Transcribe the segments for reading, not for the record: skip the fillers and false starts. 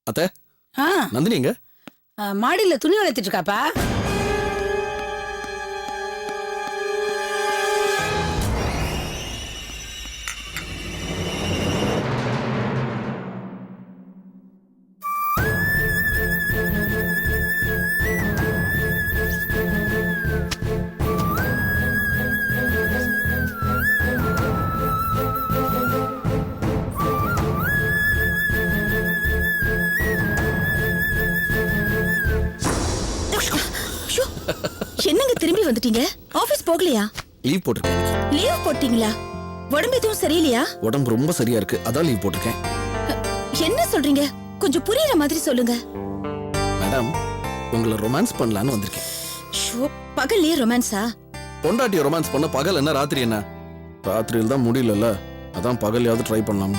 அத்தை நந்தினி எங்க? மாடியில துணி வளர்த்திட்டு இருக்காப்பா. என்னங்க திரும்பி வந்துட்டீங்க? ஆபீஸ் போகலையா? லீவ் போட்டிருக்கேன். லீவ் போட்டீங்களா? உடம்பு எதுவும் சரியில்லையா? உடம்பு ரொம்ப சரியா இருக்கு, அதான் லீவ் போட்டிருக்கேன். என்ன சொல்றீங்க? கொஞ்சம் புரியுற மாதிரி சொல்லுங்க. மேடம், உங்களை ரொமான்ஸ் பண்ணலான்னு வந்திருக்கேன். ஷோ, பகல்லையே ரொமான்ஸா? பொண்டாட்டிய ரொமான்ஸ் பண்ண பகல் என்ன ராத்திரி என்ன? ராத்திரியில் தான் முடியலல்ல, அதான் பகல்லையாவது ட்ரை பண்ணலாம்.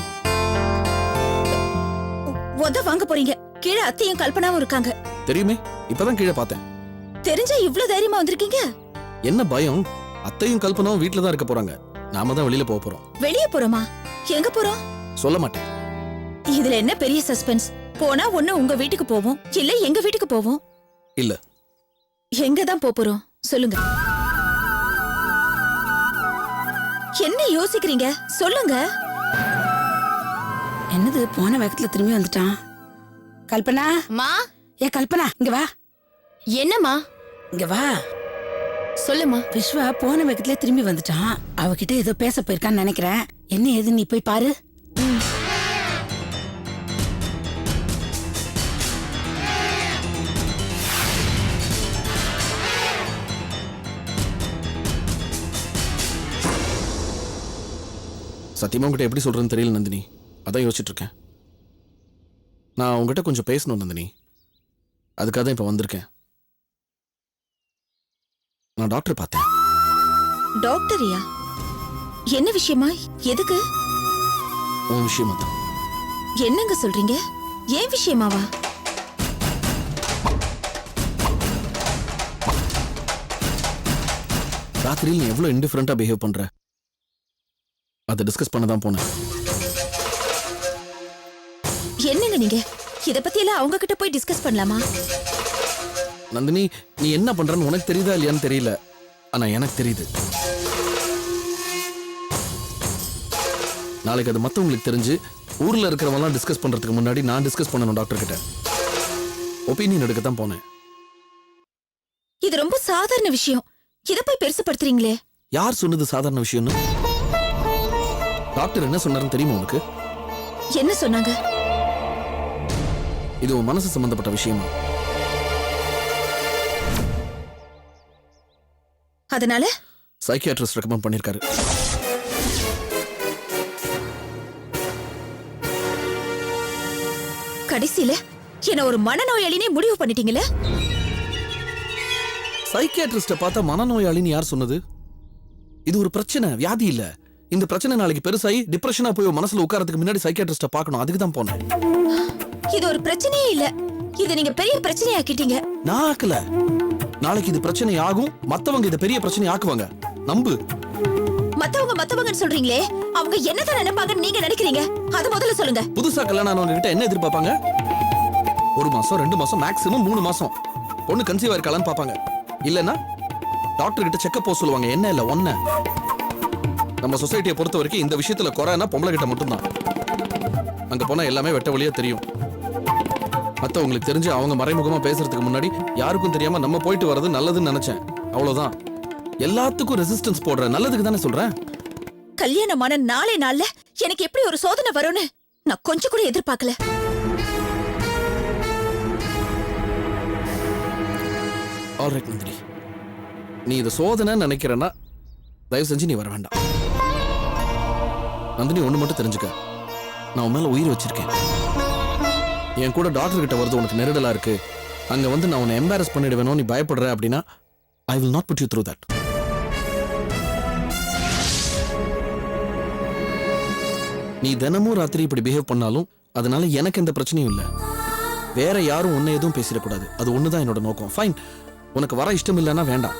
உத வாங்க போறீங்க. கீழே அத்தையும் கல்பனாவும் இருக்காங்க. தெரியுமே, இப்பதான் கீழே பார்த்தேன். தெரிஞ்சா இவ்ளோ தைரியமா வந்திருக்கீங்க? என்ன பயம்? அத்தையும் கல்பனாவும் வீட்டுல தான் இருக்க போறாங்க, நாம தான் வெளியில போக போறோம். வெளிய போறோமா? எங்க போறோம்? சொல்ல மாட்டேன். இதுல என்ன பெரிய சஸ்பென்ஸ்? போனா ஒண்ணு உங்க வீட்டுக்கு போவோம், இல்ல எங்க வீட்டுக்கு போவோம். இல்ல, எங்க தான் போறோம் சொல்லுங்க. என்ன யோசிக்கிறீங்க? சொல்லுங்க. என்னது போன வேகத்துல திரும்பி வந்துட்டான்? கல்பனா, மா, ஏ கல்பனா இங்க வா. என்னம்மா? இங்க வா. சொல்லுமா. விஸ்வா போன வேகத்துல திரும்பி வந்துட்டான். அவகிட்ட ஏதோ பேச போயிருக்கான்னு நினைக்கிறேன். என்ன ஏது நீ போய் பாரு. சத்தியமா உங்ககிட்ட எப்படி சொல்றேன்னு தெரியல நந்தினி, அதான் யோசிச்சுட்டு இருக்கேன். நான் உங்ககிட்ட கொஞ்சம் பேசணும் நந்தினி, அதுக்காக தான் இப்ப வந்திருக்கேன். நான் டாக்டர் பார்த்தேன். டாக்டரியா? என்ன விஷயமா? எதுக்கு? உன் விஷயமா தான். என்னங்க சொல்றீங்க? ஏன் விஷயமாவா? ராத்திரியில் நீ எவ்வளவு இன்டிஃபரண்டா பிஹேவ் பண்ற, அதை டிஸ்கஸ் பண்ண தான் போனேன். என்னங்க நீங்க இத பத்தி எல்லாம் அவங்க கிட்ட போய் டிஸ்கஸ் பண்ணலாமா? நந்தினி, நீ என்ன பண்றன்னு உனக்கு தெரியுதா இல்லையான்னு தெரியல, ஆனா எனக்கு தெரியுது. நாளைக்கு அது மத்தவங்களுக்கு தெரிஞ்சு ஊர்ல இருக்கிறவங்க டிஸ்கஸ் பண்றதுக்கு முன்னாடி நான் டிஸ்கஸ் பண்ணணும் டாக்டர் கிட்ட. ஒப்பீனியன் எடுக்க தான் போனேன். இது ரொம்ப சாதாரண விஷயம், இத போய் பெருசுபடுத்துறீங்களே. யார் சொன்னது சாதாரண விஷயம்னு? டாக்டர் என்ன சொன்னாருன்னு தெரியுமா உனக்கு? என்ன சொன்னாங்க? இது உன் மனசு சம்பந்தப்பட்ட விஷயமா? அதனால சைக்கியாட்ரிஸ்ட் ரெக்கமெண்ட் பண்ணிருக்காரு. கடைசியில என்ன ஒரு மனநோயாளினே முடிவு பண்ணிட்டீங்களே. சைக்கியாட்ரிஸ்ட பார்த்தா மனநோயாளின்னு யார் சொன்னது? இது ஒரு பிரச்சனை, வியாதி இல்ல. இந்த பிரச்சனை நாளைக்கு பெருசாகி டிப்ரெஷனா போய் மனசுல உட்காரத்துக்கு முன்னாடி சைக்கியாட்ரிஸ்ட பார்க்கணும், அதுக்கு தான் போனேன். இது ஒரு பிரச்சனையே இல்ல, இது நீங்க பெரிய பிரச்சனை ஆக்கிட்டீங்க. நான் ஆக்கல. நாளைக்கு இது பிரச்சனை ஆகும், மத்தவங்க இத பெரிய பிரச்சனை ஆக்குவாங்க, நம்பு. மத்தவங்கன்னு சொல்றீங்களே, அவங்க என்னதான் நினைப்பாங்கன்னு நீங்க நினைக்கிறீங்க? அது முதல்ல சொல்லுங்க. புதுசா கல்யாணம் ஆனவங்க கிட்ட என்ன எதிர்பார்ப்பாங்க? 1 மாசம் 2 மாசம் மேக்ஸிமம் 3 மாசம் பொண்ணு கன்சீவ் ஆயிருக்கலான்னு பாப்பாங்க. இல்லன்னா டாக்டர் கிட்ட செக்கப் போக சொல்லுவாங்க. என்ன இல்ல ஒண்ணு. நம்ம சொசைட்டியை பொறுத்த வரைக்கும் இந்த விஷயத்துல குறைனா பொம்பளை கிட்ட மட்டும்தான். அங்க போனா எல்லாமே வெட்ட வழியா தெரியும். மத்தவங்களுக்கு தெரிஞ்சு அவங்க மறைமுகமா பேசுறதுக்கு முன்னாடி யாருக்கும் தெரியாம நம்ம போயிட்டு வர்றது நல்லதுன்னு நினைச்சேன், அவ்வளவுதான். எல்லாத்துக்கும் ரெசிஸ்டன்ஸ் போடுற நல்லதுக்கு தானே சொல்றேன். கல்யாணமான நாளே நாள்ல எனக்கு எப்படி ஒரு சோதனை வரும்னு நான் கொஞ்சம் கூட எதிர்பார்க்கல. ஆல்ரைட் நந்தினி, நீ இதை சோதனை நினைக்கிறேன்னா தயவு செஞ்சு நீ வர வேண்டாம். நந்தினி, ஒண்ணு மட்டும் தெரிஞ்சுக்க, நான் உன் மேல உயிர் வச்சிருக்கேன். என் கூட டாக்டர் கிட்ட வருது உனக்கு நெருடலா இருக்கு, அங்க வந்து நான் உன்னை எம்பாரஸ் பண்ணிடுவேணும் நீ பயப்படுற அப்படின்னா I will not put you through that. நீ தினமும் ராத்திரி இப்படி பிஹேவ் பண்ணாலும் அதனால எனக்கு எந்த பிரச்சனையும் இல்லை. வேற யாரும் உன்னை எதுவும் பேசிடக்கூடாது, அது ஒண்ணுதான் என்னோட நோக்கம். ஃபைன், உனக்கு வர இஷ்டம் இல்லைன்னா வேண்டாம்.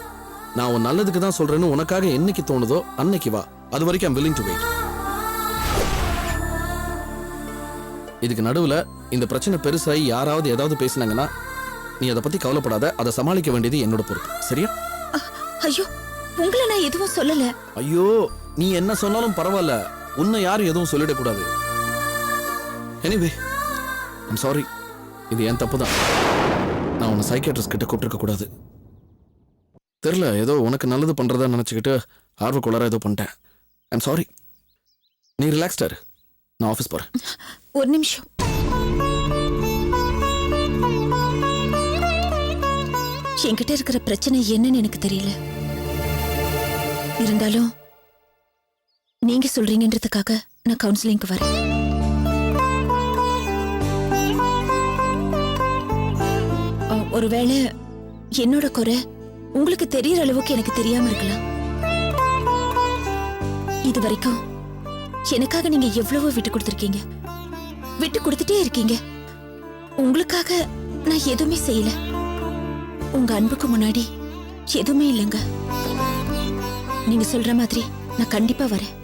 நான் உன் நல்லதுக்கு தான் சொல்றேன்னு உனக்காக என்னைக்கு தோணுதோ அன்னைக்கு வா. அது வரைக்கும் ஐம் willing to wait. இதுக்கு நடுவுல இந்த பிரச்சனை பெருசாகி யாராவது ஏதாவது பேசினாங்கன்னா நீ அதை பத்தி கவலைப்படாத, அதை சமாளிக்க வேண்டியது என்னோட பொறுப்பு. சரியா? ஐயோ, உங்களை நான் எதுவும் சொல்லல. ஐயோ, நீ என்ன சொன்னாலும் பரவாயில்ல, உன்னை யாரும் எதுவும் சொல்லிடக்கூடாது. எனிவே, ஐம் சாரி, இது என் தப்பு தான். நான் உன்னை சைக்கியாட்ரிஸ்ட் கிட்ட கூப்பிட்டுருக்க கூடாது. தெரியல, ஏதோ உனக்கு நல்லது பண்றதா நினைச்சுக்கிட்டு ஆர்வக்குள்ளார ஏதோ பண்ணிட்டேன். I'm sorry. நீ ரிலாக்ஸ்டா இரு, நான் ஆஃபீஸ் போறேன். ஒரு நிமிஷம். என்கிட்ட இருக்கிற பிரச்சனை என்னன்னு எனக்கு தெரியல. இருந்தாலும் நீங்க சொல்றீங்கன்றதுக்காக நான் கவுன்சிலிங்க்கு வரேன். ஒருவேளை என்னோட குறை உங்களுக்கு தெரியற அளவுக்கு எனக்கு தெரியாம இருக்கலாம். இது வரைக்கும் எனக்காக நீங்க எவ்வளவோ விட்டு கொடுத்திருக்கீங்க, விட்டு கொடுத்துட்டே இருக்கீங்க. உங்களுக்காக நான் எதுவுமே செய்யல. உங்க அன்புக்கு முன்னாடி எதுவுமே இல்லைங்க. நீங்க சொல்ற மாதிரி நான் கண்டிப்பா வரேன்.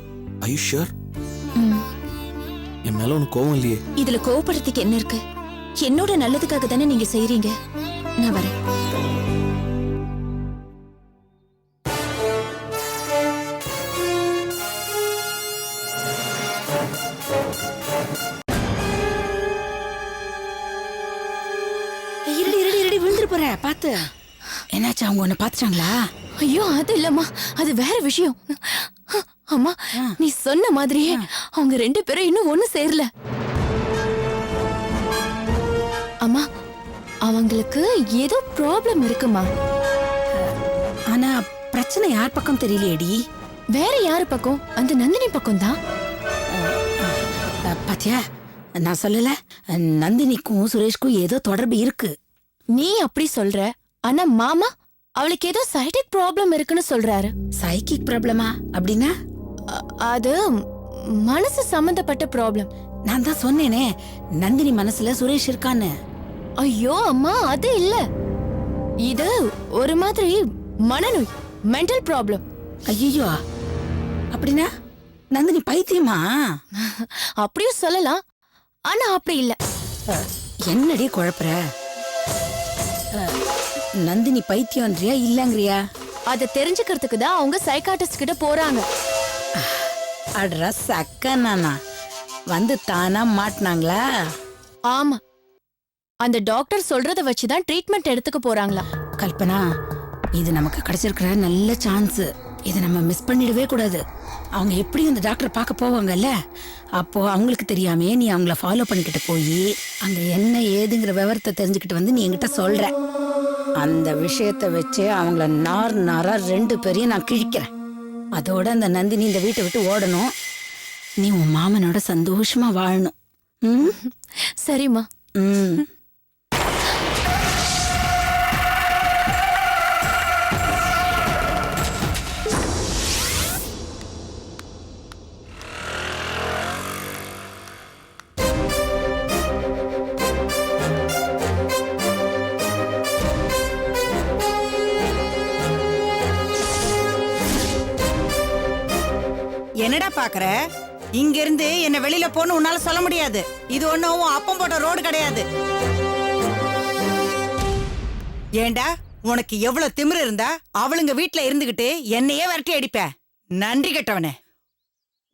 Are you sure? என் மேல உனக்கு கோவம் இல்லையே? இதுல கோவப்படுறதுக்கு என்ன இருக்கு? என்னோட நல்லதுக்காக தானே நீங்க செய்றீங்க. நான் வரேன். இருடி விழுந்துரு போற, பாத்து. என்னாச்சு, அவங்க உன்னை பாத்துட்டாங்களா? ஐயோ, அது இல்லம்மா, அது வேற விஷயம். அம்மா, நீ சொன்ன மாதிரியே அவங்க 2 பேரும் இன்னும் ஒண்ணு சேரல. அம்மா, அவங்களுக்கு ஏதோ ப்ராப்ளம் இருக்குமா. ஆனா பிரச்சனை யார் பக்கம் தெரியலையேடி. வேற யாரு பக்கம்? அந்த நந்தினி பக்கம் தான். பாத்தியா, நான் சொல்லல, நந்தினிக்கும் சுரேஷ்க்கும் ஏதோ தொடர்பு இருக்கு. நீ அப்படி சொல்ற, ஆனா மாமா அவளுக்கு ஏதோ சைடிக் ப்ராப்ளம் இருக்குன்னு சொல்றாரு. சைக்கிக் ப்ராப்ளமா? அப்படின்னா அது மனசு சம்பந்தப்பட்ட ப்ராப்ளம். நான் தான் சொன்னேனே, நந்தினி மனசுல சுரேஷ் இருக்கான்னு. ஐயோ அம்மா, அது இல்ல. இது ஒரு மாதிரி மனநோய், மென்டல் ப்ராப்ளம். ஐயோ, அப்படின்னா நந்தினி பைத்தியமா? அப்படியும் சொல்லலாம், ஆனா அப்படி இல்ல. என்னடி குழப்புற? நந்தினி பைத்தியம்ன்றியா இல்லங்கறியா? அத தெரிஞ்சுக்கிறதுக்கு தான் அவங்க சைக்காட்ரிஸ்ட் கிட்ட போறாங்க. அட்ரா சக்கனானா வந்து தானா மாட்டினாங்களா? ஆமா, அந்த டாக்டர் சொல்றத வச்சுதான் ட்ரீட்மெண்ட் எடுத்துக்க போறாங்களா. கல்பனா, இது நமக்கு கிடைச்சிருக்கிற நல்ல சான்ஸ். இதை நம்ம மிஸ் பண்ணிடவே கூடாது. அவங்க எப்படியும் இந்த டாக்டர் பார்க்க போவாங்கல்ல, அப்போ அவங்களுக்கு தெரியாமே நீ அவங்கள ஃபாலோ பண்ணிக்கிட்டு போய் அங்க என்ன ஏதுங்கிற விவரத்தை தெரிஞ்சுக்கிட்டு வந்து நீ என்கிட்ட சொல்ற. அந்த விஷயத்தை வச்சு அவங்கள நாரா 2 பேரையும் நான் கிழிக்கிறேன். அதோட அந்த நந்தினி இந்த வீட்டை விட்டு ஓடணும். நீ உன் மாமனோட சந்தோஷமா வாழணும். சரிம்மா. என்னடா பாக்குற? இங்க இருந்து என்ன வெளியில போன்னு உன்னால சொல்ல முடியாது. இது ஒண்ணும் அப்பம் போட்ட ரோடு கிடையாது. ஏண்டா, உனக்கு எவ்வளவு திமிரு இருந்தா அவளுங்க வீட்டுல இருந்துகிட்டு என்னையே விரட்டி அடிப்ப? நன்றி கெட்டவனே.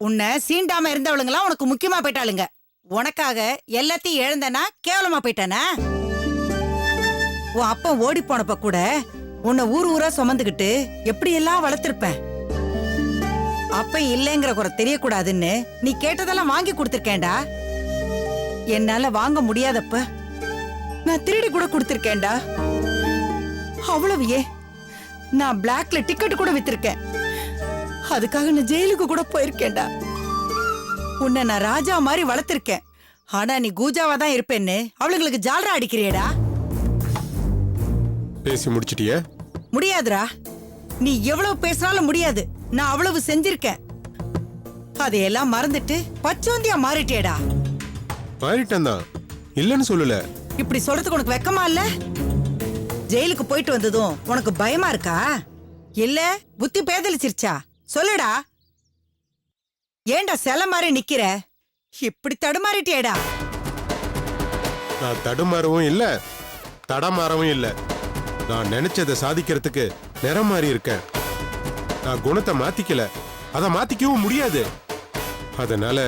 உன்னை சீண்டாம இருந்தவளுங்களாம் உனக்கு முக்கியமா போயிட்டாளுங்க. உனக்காக எல்லாத்தையும் இழந்தனா கேவலமா போயிட்டானா? உன் அப்பன் ஓடி போனப்ப கூட உன்னை ஊரா சுமந்துகிட்டு எப்படி எல்லாம் வளர்த்திருப்பேன். அப்ப இல்லைங்கிற குறை தெரியக்கூடாதுன்னு நீ கேட்டதெல்லாம் வாங்கி கொடுத்திருக்கேன்டா. என்னால வாங்க முடியாதப்ப நான் திருடி கூட கொடுத்திருக்கேன்டா. அவ்வளவு ஏன், நான் பிளாக்ல டிக்கெட் கூட வித்திருக்கேன். அதுக்காக நான் ஜெயிலுக்கு கூட போயிருக்கேன்டா. உன்னை நான் ராஜா மாதிரி வளர்த்திருக்கேன். ஆனா நீ கூஜாவா தான் இருப்பேன்னு அவளுங்களுக்கு ஜாலரா அடிக்கிறியடா. பேசி முடிச்சிட்டியா? முடியாதுடா. நீ எவ்வளவு பேசினாலும் முடியாது. நான் அவ்வளவு செஞ்சிருக்கேன். அதையெல்லாம் மறந்துட்டு பச்சோந்தியா மாறிட்டேடா. மாறிட்டேன் தான், இல்லன்னு சொல்லல. இப்படி சொல்றதுக்கு உனக்கு வெக்கமா இல்ல? ஜெயிலுக்கு போயிட்டு வந்ததும் உனக்கு பயமா இருக்கா? இல்ல புத்தி பேதலிச்சிருச்சா? சொல்லுடா. ஏண்டா செல மாதிரி நிக்கிற? இப்படி தடுமாறிட்டேடா. நான் தடுமாறவும் இல்ல தடமாறவும் இல்ல. நான் நினைச்சதை சாதிக்கிறதுக்கு நிறம் மாறி இருக்கேன். நான் குணத்தை மாத்திக்கல, அதை மாத்திக்கவும் முடியாது. அதனால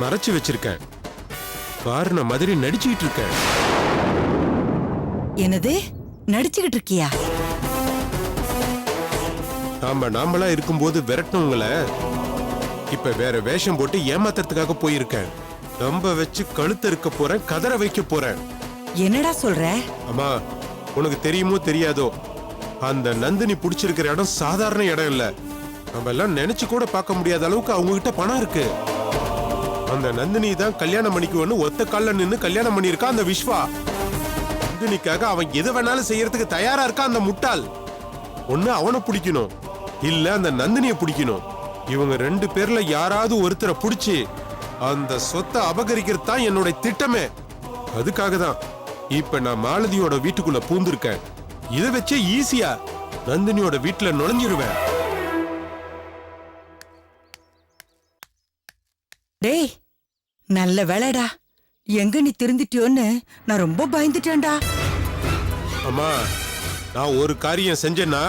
மறைச்சு வச்சிருக்கேன். பாருன மாதிரி நடிச்சுக்கிட்டு இருக்கேன். என்னது நடிச்சுக்கிட்டு இருக்கியா? நாமளா இருக்கும்போது விரட்டணுங்கள இப்ப வேற வேஷம் போட்டு ஏமாத்துறதுக்காக போயிருக்கேன். நம்ப வச்சு கழுத்து இருக்க போறேன், கதற வைக்க போறேன். என்னடா சொல்ற? அம்மா, உனக்கு தெரியுமோ தெரியாதோ, அந்த நந்தினி புடிச்சிருக்கிற இடம் சாதாரண இடம் இல்ல. நம்ம எல்லாம் நினைச்சு கூட பார்க்க முடியாத அளவுக்கு அவங்க கிட்ட பணம் இருக்கு. அந்த நந்தினி தான் கல்யாணம் பண்ணிக்குவோன்னு ஒத்த கால்ல நின்னு கல்யாணம் பண்ணிருக்கா அந்த விஸ்வா. நந்தினிக்காக அவன் எது வேணாலும் செய்யறதுக்கு தயாரா இருக்கா அந்த முட்டாள். ஒண்ணு அவனை பிடிக்கணும், இல்ல அந்த நந்தினியை பிடிக்கணும். இவங்க 2 பேர்ல யாராவது ஒருத்தரை பிடிச்சி அந்த சொத்தை அபகரிக்கிறது தான் என்னோட திட்டமே. அதுக்காக தான் இப்ப நான் மாலதியோட வீட்டுக்குள்ள பூந்திருக்கேன். இதை வச்சே ஈஸியா நந்தினியோட வீட்டுல நுழைஞ்சிருவேன். டேய், நல்ல வேலைடா. எங்க நீ திருந்திட்டியோன்னு நான் ரொம்ப பயந்துட்டேன்டா. அம்மா, நான் ஒரு காரியம் செஞ்சேன்னா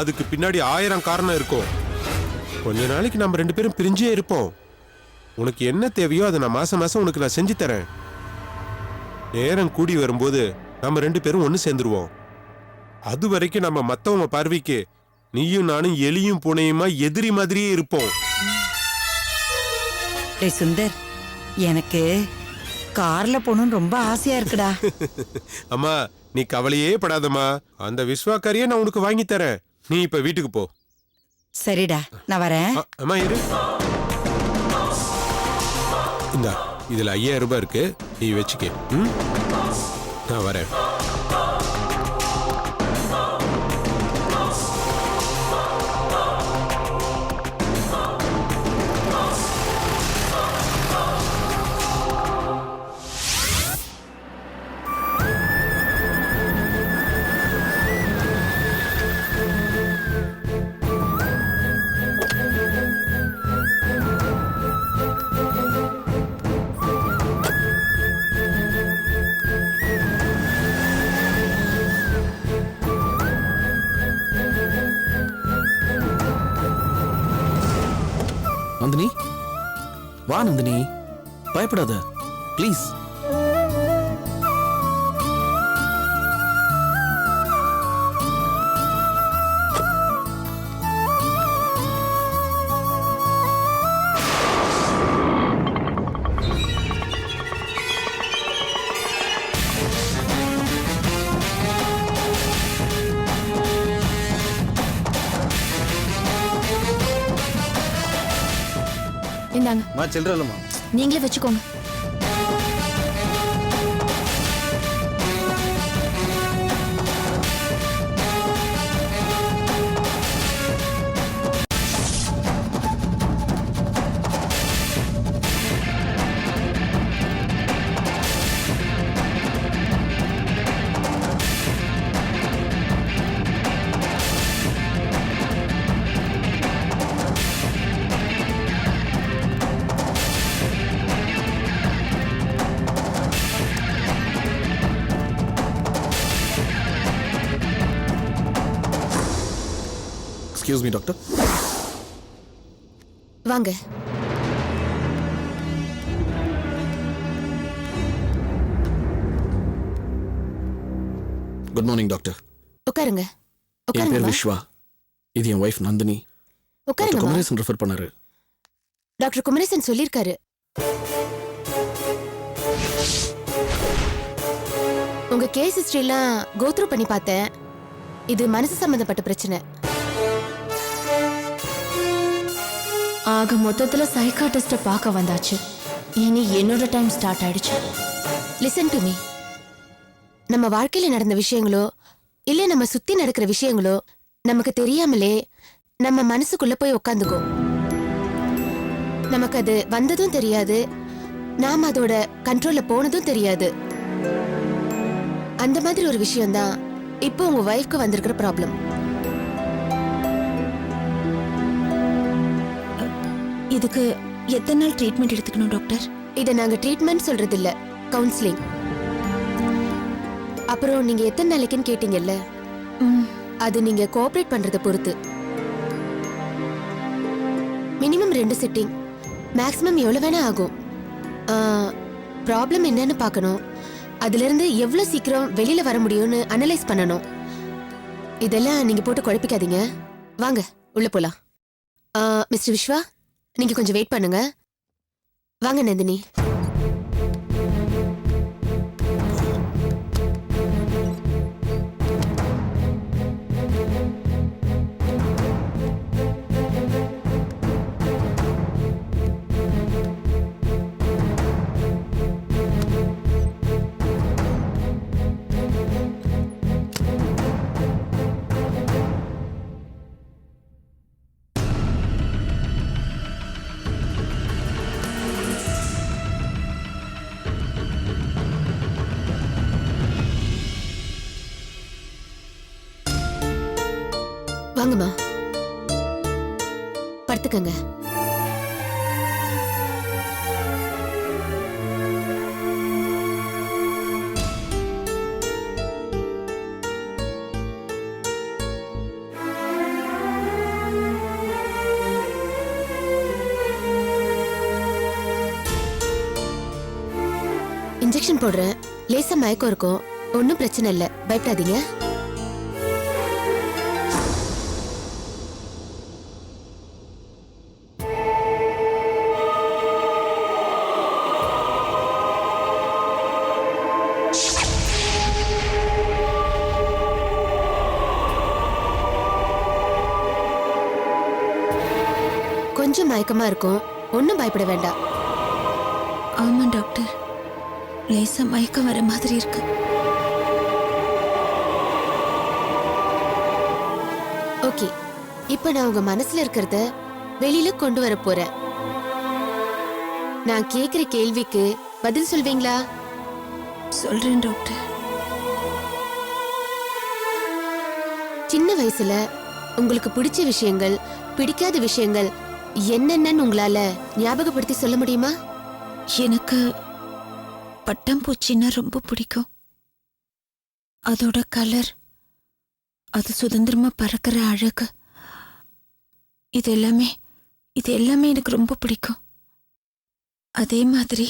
அதுக்கு பின்னாடி 1000 காரணம் இருக்கும். கொஞ்ச நாளைக்கு நம்ம 2 பேரும் பிரிஞ்சே இருப்போம். உனக்கு என்ன தேவையோ அதை நான் மாசம் மாசம் உனக்கு நான் செஞ்சு தரேன். நேரம் கூடி வரும்போது நம்ம 2 பேரும் ஒன்னு சேர்ந்துருவோம். அது வரைக்கும் நம்ம மத்தவங்க பார்வைக்கு நீயும் நானும் எலியும் பூனையுமா எதிரி மாதிரியே இருப்போம். டேய் சுந்தர், எனக்கு கார்ல போகணும்னு ரொம்ப ஆசையா இருக்குடா. அம்மா, நீ கவலையே படாதம்மா. அந்த விஸ்வாக்காரியே நான் உனக்கு வாங்கி தரேன். நீ இப்ப வீட்டுக்கு போ. சரிடா, நான் வரேன். அம்மா இரு. இந்தா, இதுல 5000 ரூபாய் இருக்கு, நீ வச்சுக்க. நான் வரேன். நந்தினி, வா நந்தினி, பயப்படாத ப்ளீஸ். இந்தாங்க, மா சில்லற இல்லம்மா. நீங்களே வச்சுக்கோங்க. Excuse me doctor. வாங்க. Good morning doctor. உட்காருங்க. என் பேர் உட்காருங்க. விஸ்வா. இது என் வைஃப் நந்தினி. டாக்டர் உட்காருங்க. குமரேசன் ரெஃபர் பண்ணாரு. டாக்டர் குமரேசன் சொல்லிருக்காரு. உங்க கேஸ் ஹிஸ்டரிலாம் கோத்ரூ பண்ணி பார்த்தேன். இது மனசு சம்பந்தப்பட்ட பிரச்சனை. ஆக மொத்தத்துல சைக்காட்டிஸ்ட பார்க்க வந்தாச்சு. இனி என்னோட டைம் ஸ்டார்ட் ஆயிடுச்சு. Listen to me. நம்ம வாழ்க்கையில நடந்த விஷயங்களோ இல்ல நம்ம சுத்தி நடக்கிற விஷயங்களோ நமக்கு தெரியாமலே நம்ம மனசுக்குள்ள போய் உட்காந்துக்கும். நமக்கு அது வந்ததும் தெரியாது, நாம அதோட கண்ட்ரோல்ல போனதும் தெரியாது. அந்த மாதிரி ஒரு விஷயம் தான் இப்போ உங்க வைஃப்க்கு வந்திருக்கிற ப்ராப்ளம். இதுக்கு எத்தனை நாள் ட்ரீட்மெண்ட் எடுத்துக்கணும் டாக்டர்? இதை நாங்க ட்ரீட்மெண்ட் சொல்றது இல்ல, கவுன்சிலிங். அப்புறம் நீங்க எத்தனை நாளைக்குன்னு கேட்டீங்கல்ல, அது நீங்க கோஆபரேட் பண்றத பொறுத்து. மினிமம் 2 சிட்டிங், மேக்ஸிமம் எவ்வளவு வேணா ஆகும். ப்ராப்ளம் என்னன்னு பார்க்கணும், அதுல இருந்து எவ்வளவு சீக்கிரம் வெளியில வர முடியும்னு அனலைஸ் பண்ணணும். இதெல்லாம் நீங்க போட்டு குழப்பிக்காதீங்க. வாங்க உள்ள போலாம். மிஸ்டர் விஸ்வா, நீங்க கொஞ்சம் வெயிட் பண்ணுங்க. வாங்க நந்தினி. வாங்கம்மா, படுத்துக்கங்க. இன்ஜெக்ஷன் போடுறேன். லேசா மயக்கம் இருக்கும், ஒன்னும் பிரச்சனை இல்லை, பயப்படாதீங்க. கொஞ்சம் மயக்கமா இருக்கும், ஒன்னும் பயப்பட வேண்டாம். ஆமா டாக்டர், லேசா மயக்கம் வர மாதிரி இருக்கு. ஓகே, இப்ப நான் உங்க மனசுல இருக்கிறத வெளியில கொண்டு வர போறேன். நான் கேக்குற கேள்விக்கு பதில் சொல்வீங்களா? சொல்றேன் டாக்டர். சின்ன வயசுல உங்களுக்கு பிடிச்ச விஷயங்கள், பிடிக்காத விஷயங்கள் என்னென்னு உங்களால ஞாபகப்படுத்தி சொல்ல முடியுமா? எனக்கு பட்டாம்பூச்சின்னா ரொம்ப பிடிக்கும். அதோட கலர், அது சுதந்திரமா பறக்கிற அழகு, இது எல்லாமே எனக்கு ரொம்ப பிடிக்கும். அதே மாதிரி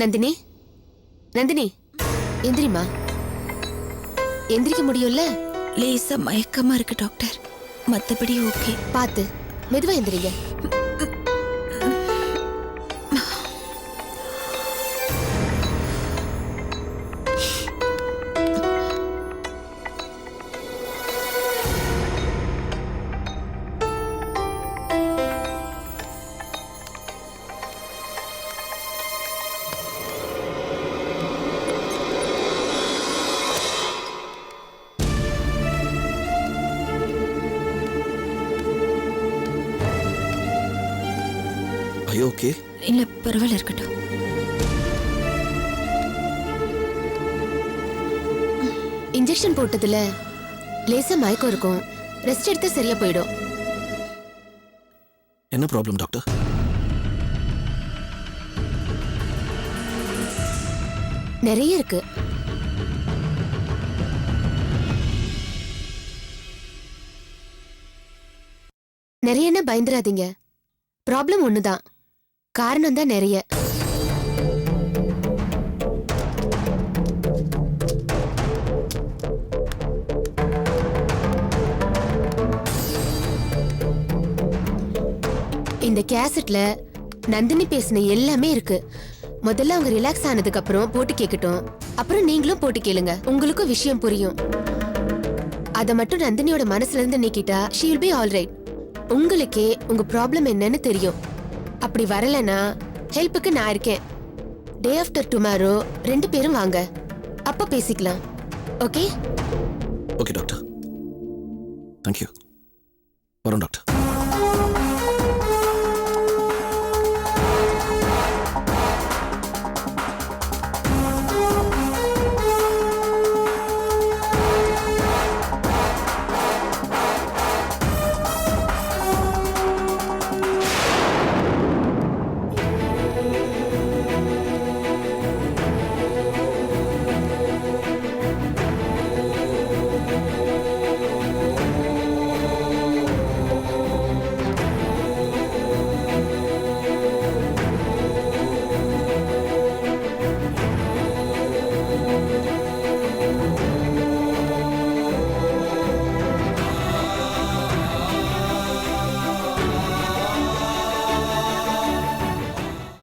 நந்தினி, நந்தினி, எந்திரிமா. எந்திரிக்க முடியும்ல? லேசா மயக்கமா இருக்கு டாக்டர், மத்தபடி ஓகே. பாத்து மெதுவா எந்திரிங்க. ஓகே, இல்ல பரவாயில்ல, இருக்கட்டும். இன்ஜெக்ஷன் போட்டதுல லேசா மயக்கம் இருக்கும், ரெஸ்ட் எடுத்தா சரியா போயிடும். என்ன ப்ராப்ளம் டாக்டர்? நிறைய இருக்கு. நிறையன்னா பயந்துராதீங்க, ப்ராப்ளம் ஒண்ணுதான், காரணம் தான் நிறைய. இந்த கேசட்ல நந்தினி பேசின எல்லாமே இருக்கு. முதல்ல அவங்க ரிலாக்ஸ் ஆனதுக்கு அப்புறம் போட்டு கேட்கட்டும், அப்புறம் நீங்களும் போட்டு கேளுங்க, உங்களுக்கும் விஷயம் புரியும். அத மட்டும் நந்தினியோட மனசுல இருந்து நீக்கிட்டா she will be all right. உங்களுக்கே உங்க ப்ராப்ளம் என்னன்னு தெரியும். அப்படி வரலனா ஹெல்ப்புக்கு நான் இருக்கேன். டே ஆஃப்டர் டுமாரோ 2 பேரும் வாங்க, அப்ப பேசிக்கலாம். Okay okay doctor, thank you. வரோம் டாக்டர்.